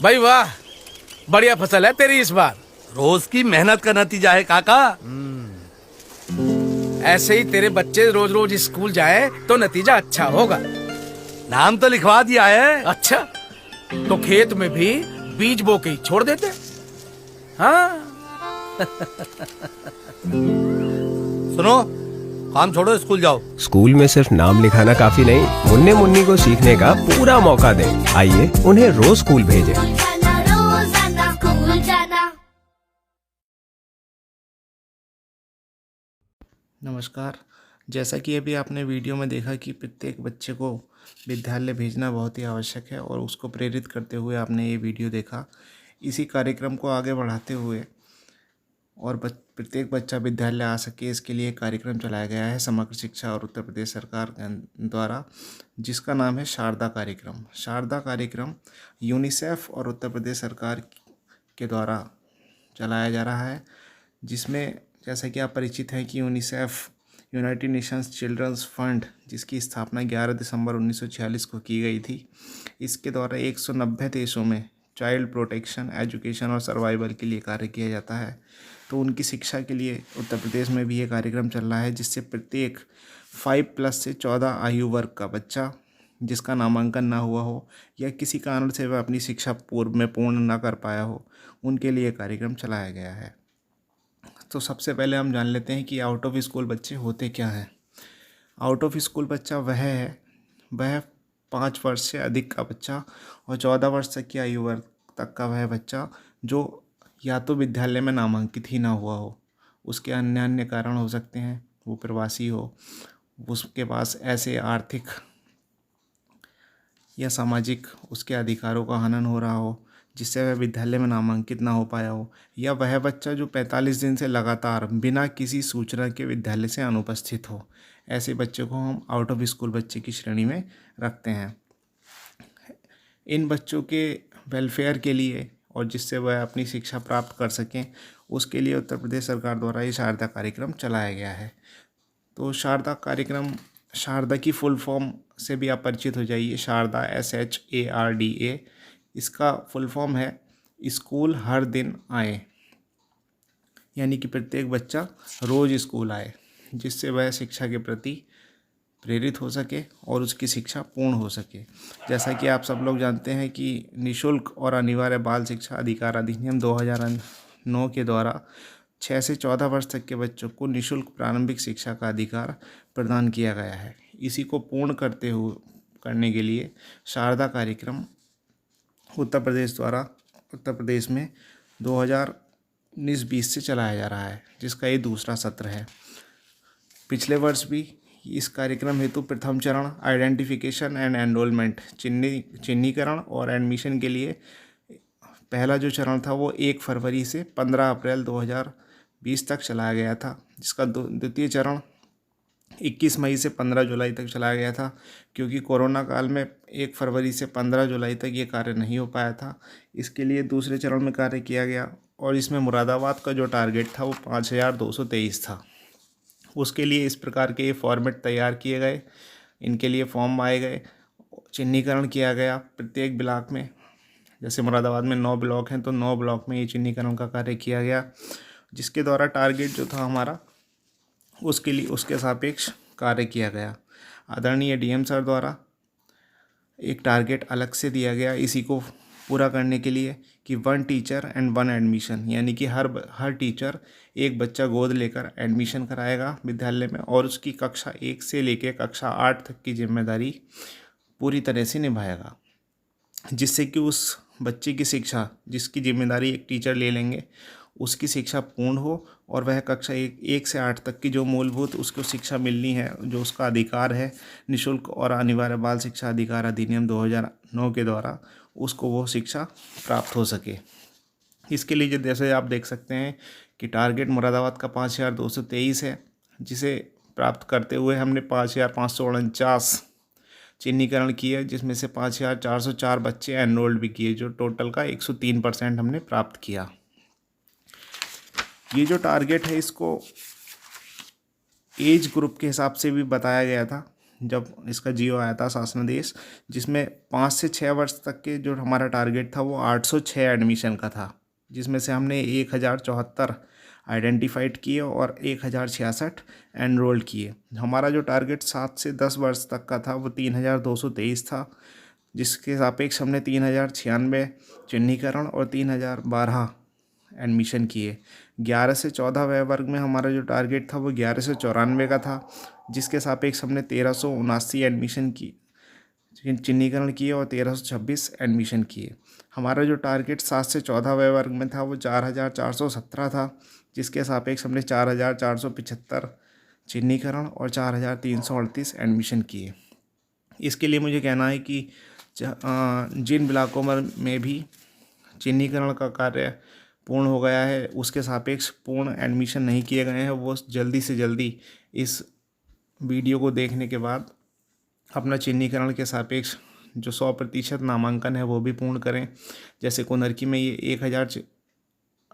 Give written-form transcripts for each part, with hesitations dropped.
भाई वाह, बढ़िया फसल है तेरी इस बार। रोज की मेहनत का नतीजा है काका। ऐसे ही तेरे बच्चे रोज रोज स्कूल जाए तो नतीजा अच्छा होगा। नाम तो लिखवा दिया है। अच्छा, तो खेत में भी बीज बो के ही छोड़ देते। हाँ। सुनो, काम छोड़ो, स्कूल जाओ। स्कूल में सिर्फ नाम लिखाना काफी नहीं, मुन्ने मुन्नी को सीखने का पूरा मौका दें। आइए उन्हें रोज स्कूल भेजें। रोजाना स्कूल जाना। नमस्कार। जैसा कि अभी आपने वीडियो में देखा कि प्रत्येक बच्चे को विद्यालय भेजना बहुत ही आवश्यक है और उसको प्रेरित करते हुए आपने ये वीडियो देखा। इसी कार्यक्रम को आगे बढ़ाते हुए और प्रत्येक बच्चा विद्यालय आ सके, इसके लिए कार्यक्रम चलाया गया है समग्र शिक्षा और उत्तर प्रदेश सरकार द्वारा, जिसका नाम है शारदा कार्यक्रम। शारदा कार्यक्रम यूनिसेफ और उत्तर प्रदेश सरकार के द्वारा चलाया जा रहा है, जिसमें जैसा कि आप परिचित हैं कि UNICEF United Nations children's fund, जिसकी स्थापना 11 दिसंबर 1946 को की गई थी, इसके द्वारा 190 देशों में चाइल्ड प्रोटेक्शन, एजुकेशन और सर्वाइवल के लिए कार्य किया जाता है। तो उनकी शिक्षा के लिए उत्तर प्रदेश में भी ये कार्यक्रम चल रहा है, जिससे प्रत्येक 5+ से 14 आयु वर्ग का बच्चा जिसका नामांकन ना हुआ हो या किसी कारण से वह अपनी शिक्षा पूर्व में पूर्ण ना कर पाया हो, उनके लिए कार्यक्रम चलाया गया है। तो सबसे पहले हम जान लेते हैं कि आउट ऑफ स्कूल बच्चे होते क्या हैं। आउट ऑफ स्कूल बच्चा वह 5 वर्ष से अधिक का बच्चा और 14 वर्ष तक की आयु वर्ग तक का वह बच्चा जो या तो विद्यालय में नामांकित ही ना हुआ हो, उसके अन्य कारण हो सकते हैं, वो प्रवासी हो, उसके पास ऐसे आर्थिक या सामाजिक उसके अधिकारों का हनन हो रहा हो जिससे वह विद्यालय में नामांकित ना हो पाया हो, या वह बच्चा जो 45 दिन से लगातार बिना किसी सूचना के विद्यालय से अनुपस्थित हो। ऐसे बच्चे को हम आउट ऑफ स्कूल बच्चे की श्रेणी में रखते हैं। इन बच्चों के वेलफेयर के लिए और जिससे वह अपनी शिक्षा प्राप्त कर सकें, उसके लिए उत्तर प्रदेश सरकार द्वारा ये शारदा कार्यक्रम चलाया गया है। तो शारदा कार्यक्रम, शारदा की फुल फॉर्म से भी आप परिचित हो जाइए। शारदा SHARDA, इसका फुल फॉर्म है स्कूल हर दिन आए, यानी कि प्रत्येक बच्चा रोज़ स्कूल आए, जिससे वह शिक्षा के प्रति प्रेरित हो सके और उसकी शिक्षा पूर्ण हो सके। जैसा कि आप सब लोग जानते हैं कि निःशुल्क और अनिवार्य बाल शिक्षा अधिकार अधिनियम 2009 के द्वारा 6 से 14 वर्ष तक के बच्चों को निःशुल्क प्रारंभिक शिक्षा का अधिकार प्रदान किया गया है। इसी को पूर्ण करने के लिए शारदा कार्यक्रम उत्तर प्रदेश में 2019-20 से चलाया जा रहा है, जिसका ये दूसरा सत्र है। पिछले वर्ष भी इस कार्यक्रम हेतु प्रथम चरण आइडेंटिफिकेशन एंड एनरोलमेंट, चिन्हीकरण और एडमिशन के लिए पहला जो चरण था वो 1 फरवरी से 15 अप्रैल 2020 तक चलाया गया था, जिसका द्वितीय चरण 21 मई से 15 जुलाई तक चलाया गया था। क्योंकि कोरोना काल में 1 फरवरी से 15 जुलाई तक ये कार्य नहीं हो पाया था, इसके लिए दूसरे चरण में कार्य किया गया और इसमें मुरादाबाद का जो टारगेट था वो 5223 था। उसके लिए इस प्रकार के ये फॉर्मेट तैयार किए गए, इनके लिए फॉर्म आए गए, चिन्हीकरण किया गया प्रत्येक ब्लॉक में। जैसे मुरादाबाद में 9 ब्लॉक हैं तो 9 ब्लॉक में ये चिन्हीकरण का कार्य किया गया, जिसके द्वारा टारगेट जो था हमारा उसके लिए उसके सापेक्ष कार्य किया गया। आदरणीय DM सर द्वारा एक टारगेट अलग से दिया गया इसी को पूरा करने के लिए कि 1 टीचर एंड 1 एडमिशन, यानी कि हर टीचर एक बच्चा गोद लेकर एडमिशन कराएगा विद्यालय में और उसकी कक्षा 1 से लेकर कक्षा 8 तक की जिम्मेदारी पूरी तरह से निभाएगा, जिससे कि उस बच्चे की शिक्षा जिसकी जिम्मेदारी एक टीचर ले लेंगे उसकी शिक्षा पूर्ण हो और वह कक्षा 1 से 8 तक की जो मूलभूत उसको शिक्षा मिलनी है, जो उसका अधिकार है निःशुल्क और अनिवार्य बाल शिक्षा अधिकार अधिनियम 2009 के द्वारा, उसको वो शिक्षा प्राप्त हो सके। इसके लिए जैसे आप देख सकते हैं कि टारगेट मुरादाबाद का 5223 है, जिसे प्राप्त करते हुए हमने 5549 चिन्हीकरण किए, जिसमें से 5404 बच्चे एनरोल्ड भी किए, जो टोटल का 103% हमने प्राप्त किया। ये जो टारगेट है इसको एज ग्रुप के हिसाब से भी बताया गया था, जब इसका जियो आया था शासनादेश, जिसमें 5 से 6 वर्ष तक के जो हमारा टारगेट था वो 806 एडमिशन का था, जिसमें से हमने 1074 आइडेंटिफाइड किए और 1066 एनरोल्ड किए। हमारा जो टारगेट 7 से 10 वर्ष तक का था वो 3223 था, जिसके सापेक्ष हमने 3096 चिन्हीकरण और 3012 एडमिशन किए। 11 से 14 वय वर्ग में हमारा जो टारगेट था वो 1194 का था, जिसके सापेक्ष हमने 1379 एडमिशन की चिन्हीकरण किए और 1326 एडमिशन किए। हमारा जो टारगेट 7 से 14 वय वर्ग में था वो 4417 था, जिसके सापेक्ष हमने 4475 चिन्हीकरण और 4338 एडमिशन किए। इसके लिए मुझे कहना है कि जिन ब्लॉकों में भी चिन्हीकरण का कार्य पूर्ण हो गया है, उसके सापेक्ष पूर्ण एडमिशन नहीं किए गए हैं, वो जल्दी से जल्दी इस वीडियो को देखने के बाद अपना चिन्हीकरण के सापेक्ष जो 100% नामांकन है वो भी पूर्ण करें। जैसे कोनरकी में ये 1000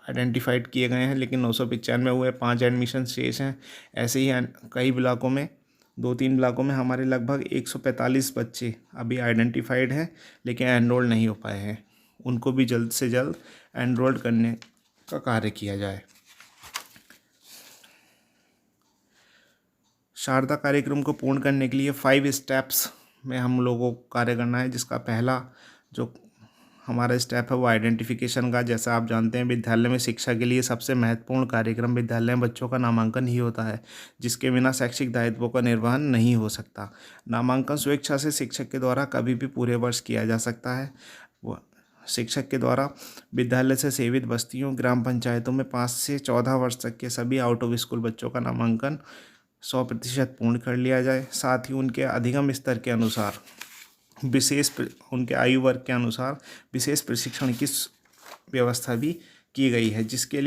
आइडेंटिफाइड किए गए हैं, लेकिन 995 हुए, 5 एडमिशन शेष हैं। ऐसे ही कई ब्लॉकों में, 2-3 ब्लॉकों में हमारे लगभग 145 बच्चे अभी आइडेंटिफाइड हैं लेकिन एनरोल नहीं हो पाए हैं। उनको भी जल्द से जल्द एनरोल्ड करने का कार्य किया जाए। शारदा कार्यक्रम को पूर्ण करने के लिए 5 स्टेप्स में हम लोगों को कार्य करना है, जिसका पहला जो हमारा स्टेप है वो आइडेंटिफिकेशन का। जैसा आप जानते हैं, विद्यालय में शिक्षा के लिए सबसे महत्वपूर्ण कार्यक्रम विद्यालय में बच्चों का नामांकन ही होता है, जिसके बिना शैक्षिक दायित्वों का निर्वहन नहीं हो सकता। नामांकन स्वेच्छा से शिक्षक के द्वारा कभी भी पूरे वर्ष किया जा सकता है। वो शिक्षक के द्वारा विद्यालय से सेवित बस्तियों, ग्राम पंचायतों में 5 से 14 वर्ष तक के सभी आउट ऑफ स्कूल बच्चों का नामांकन 100% पूर्ण कर लिया जाए। साथ ही उनके अधिगम स्तर के अनुसार उनके आयु वर्ग के अनुसार विशेष प्रशिक्षण की व्यवस्था भी की गई है, जिसके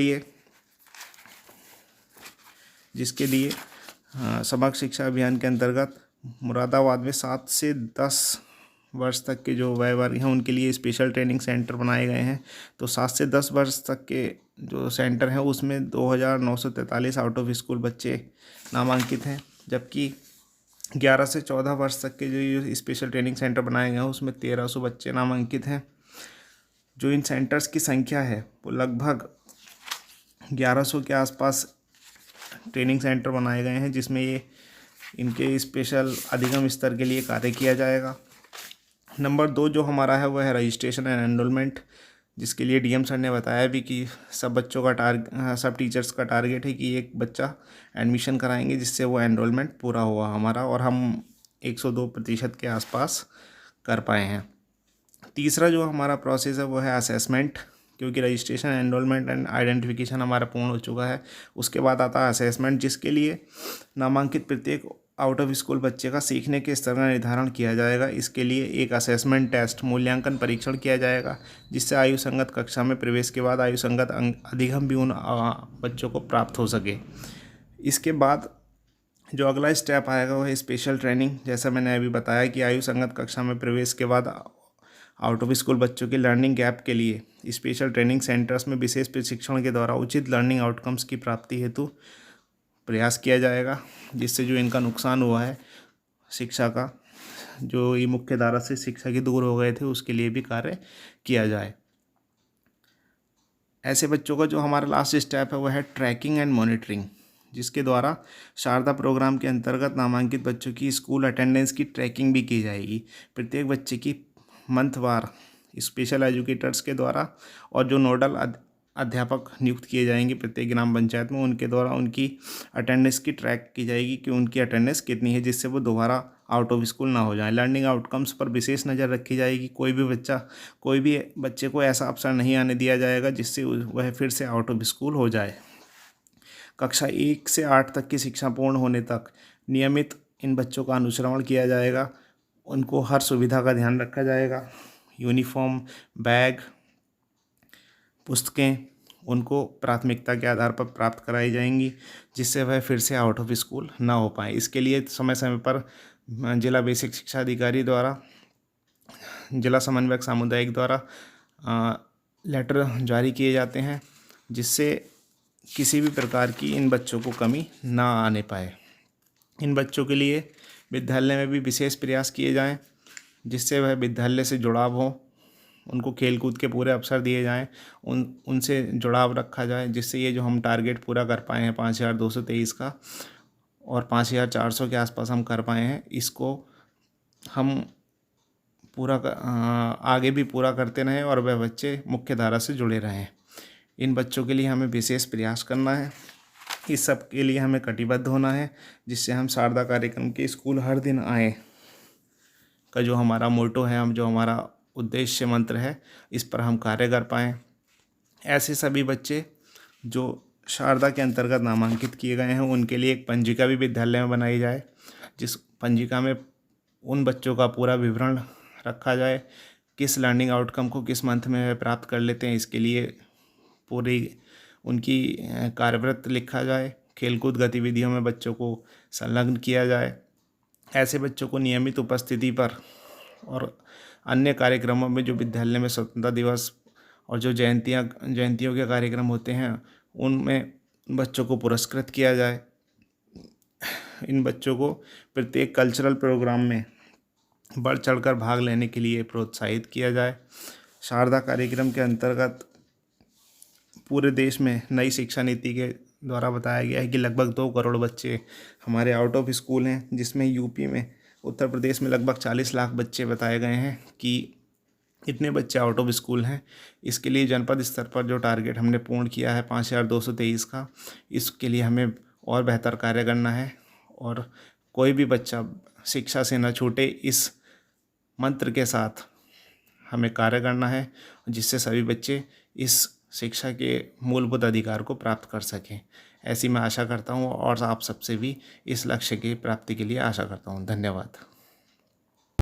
लिए समग्र शिक्षा अभियान के अंतर्गत मुरादाबाद में 7 से 10 वर्ष तक के जो वय वर्ग हैं उनके लिए स्पेशल ट्रेनिंग सेंटर बनाए गए हैं। तो 7 से 10 वर्ष तक के जो सेंटर हैं उसमें 2943 आउट ऑफ स्कूल बच्चे नामांकित हैं, जबकि 11 से 14 वर्ष तक के जो स्पेशल ट्रेनिंग सेंटर बनाए गए हैं उसमें 1300 बच्चे नामांकित हैं। जो इन सेंटर्स की संख्या है वो लगभग 1100 के आसपास ट्रेनिंग सेंटर बनाए गए हैं, जिसमें ये इनके स्पेशल अधिगम स्तर के लिए कार्य किया जाएगा। नंबर 2 जो हमारा है वह है रजिस्ट्रेशन एंड एनरोलमेंट, जिसके लिए डीएम सर ने बताया भी कि सब टीचर्स का टारगेट है कि एक बच्चा एडमिशन कराएंगे, जिससे वो एनरोलमेंट पूरा हुआ हमारा, और हम 102% के आसपास कर पाए हैं। तीसरा जो हमारा प्रोसेस है वो है असेसमेंट, क्योंकि रजिस्ट्रेशन, एनरोलमेंट एंड आइडेंटिफिकेशन हमारा पूर्ण हो चुका है। उसके बाद आता है असेसमेंट, जिसके लिए नामांकित प्रत्येक आउट ऑफ स्कूल बच्चे का सीखने के स्तर का निर्धारण किया जाएगा। इसके लिए एक असेसमेंट टेस्ट मूल्यांकन परीक्षण किया जाएगा, जिससे आयु संगत कक्षा में प्रवेश के बाद आयु संगत अधिगम भी उन बच्चों को प्राप्त हो सके। इसके बाद जो अगला स्टेप आएगा वह है स्पेशल ट्रेनिंग। जैसा मैंने अभी बताया कि आयु संगत कक्षा में प्रवेश के बाद आउट ऑफ स्कूल बच्चों के लर्निंग गैप के लिए स्पेशल ट्रेनिंग सेंटर्स में विशेष प्रशिक्षण के द्वारा उचित लर्निंग आउटकम्स की प्राप्ति हेतु प्रयास किया जाएगा, जिससे जो इनका नुकसान हुआ है शिक्षा का, जो ये मुख्य धारा से शिक्षा के दूर हो गए थे, उसके लिए भी कार्य किया जाए। ऐसे बच्चों का जो हमारा लास्ट स्टेप है वह है ट्रैकिंग एंड मॉनिटरिंग, जिसके द्वारा शारदा प्रोग्राम के अंतर्गत नामांकित बच्चों की स्कूल अटेंडेंस की ट्रैकिंग भी की जाएगी। प्रत्येक बच्चे की मंथवार स्पेशल एजुकेटर्स के द्वारा और जो नोडल अध्यापक नियुक्त किए जाएंगे प्रत्येक ग्राम पंचायत में, उनके द्वारा उनकी अटेंडेंस की ट्रैक की जाएगी कि उनकी अटेंडेंस कितनी है, जिससे वो दोबारा आउट ऑफ स्कूल ना हो जाए। लर्निंग आउटकम्स पर विशेष नज़र रखी जाएगी। कोई भी बच्चे को ऐसा अवसर नहीं आने दिया जाएगा जिससे वह फिर से आउट ऑफ स्कूल हो जाए। कक्षा 1 से 8 तक की शिक्षा पूर्ण होने तक नियमित इन बच्चों का अनुश्रवण किया जाएगा। उनको हर सुविधा का ध्यान रखा जाएगा। यूनिफॉर्म, बैग, पुस्तकें उनको प्राथमिकता के आधार पर प्राप्त कराई जाएंगी, जिससे वह फिर से आउट ऑफ स्कूल ना हो पाए। इसके लिए समय समय पर जिला बेसिक शिक्षा अधिकारी द्वारा, जिला समन्वयक सामुदायिक द्वारा लेटर जारी किए जाते हैं, जिससे किसी भी प्रकार की इन बच्चों को कमी ना आने पाए। इन बच्चों के लिए विद्यालय में भी विशेष प्रयास किए जाएं जिससे वह विद्यालय से जुड़ाव हो, उनको खेलकूद के पूरे अवसर दिए जाएं, उनसे जुड़ाव रखा जाए, जिससे ये जो हम टारगेट पूरा कर पाए हैं 5223 का और 5400 के आसपास हम कर पाए हैं, इसको हम आगे भी पूरा करते रहें और वह बच्चे मुख्य धारा से जुड़े रहें। इन बच्चों के लिए हमें विशेष प्रयास करना है, इस सब के लिए हमें कटिबद्ध होना है, जिससे हम शारदा कार्यक्रम के स्कूल हर दिन आए का जो हमारा मोटो है, हम जो हमारा उद्देश्य मंत्र है, इस पर हम कार्य कर पाएँ। ऐसे सभी बच्चे जो शारदा के अंतर्गत नामांकित किए गए हैं उनके लिए एक पंजिका भी विद्यालय में बनाई जाए, जिस पंजिका में उन बच्चों का पूरा विवरण रखा जाए, किस लर्निंग आउटकम को किस मंथ में वे प्राप्त कर लेते हैं, इसके लिए पूरी उनकी कार्यवृत्त लिखा जाए, खेलकूद गतिविधियों में बच्चों को संलग्न किया जाए। ऐसे बच्चों को नियमित उपस्थिति पर और अन्य कार्यक्रमों में जो विद्यालय में स्वतंत्रता दिवस और जो जयंतियों के कार्यक्रम होते हैं उनमें बच्चों को पुरस्कृत किया जाए। इन बच्चों को प्रत्येक कल्चरल प्रोग्राम में बढ़ चढ़कर भाग लेने के लिए प्रोत्साहित किया जाए। शारदा कार्यक्रम के अंतर्गत पूरे देश में नई शिक्षा नीति के द्वारा बताया गया है कि लगभग 2 करोड़ बच्चे हमारे आउट ऑफ स्कूल हैं, जिसमें यूपी में, उत्तर प्रदेश में लगभग 40 लाख बच्चे बताए गए हैं कि इतने बच्चे आउट ऑफ स्कूल हैं। इसके लिए जनपद स्तर पर जो टारगेट हमने पूर्ण किया है 5223 का, इसके लिए हमें और बेहतर कार्य करना है और कोई भी बच्चा शिक्षा से न छूटे, इस मंत्र के साथ हमें कार्य करना है, जिससे सभी बच्चे इस शिक्षा के मूलभूत अधिकार को प्राप्त कर सकें। ऐसी मैं आशा करता हूँ और आप सबसे भी इस लक्ष्य की प्राप्ति के लिए आशा करता हूँ। धन्यवाद।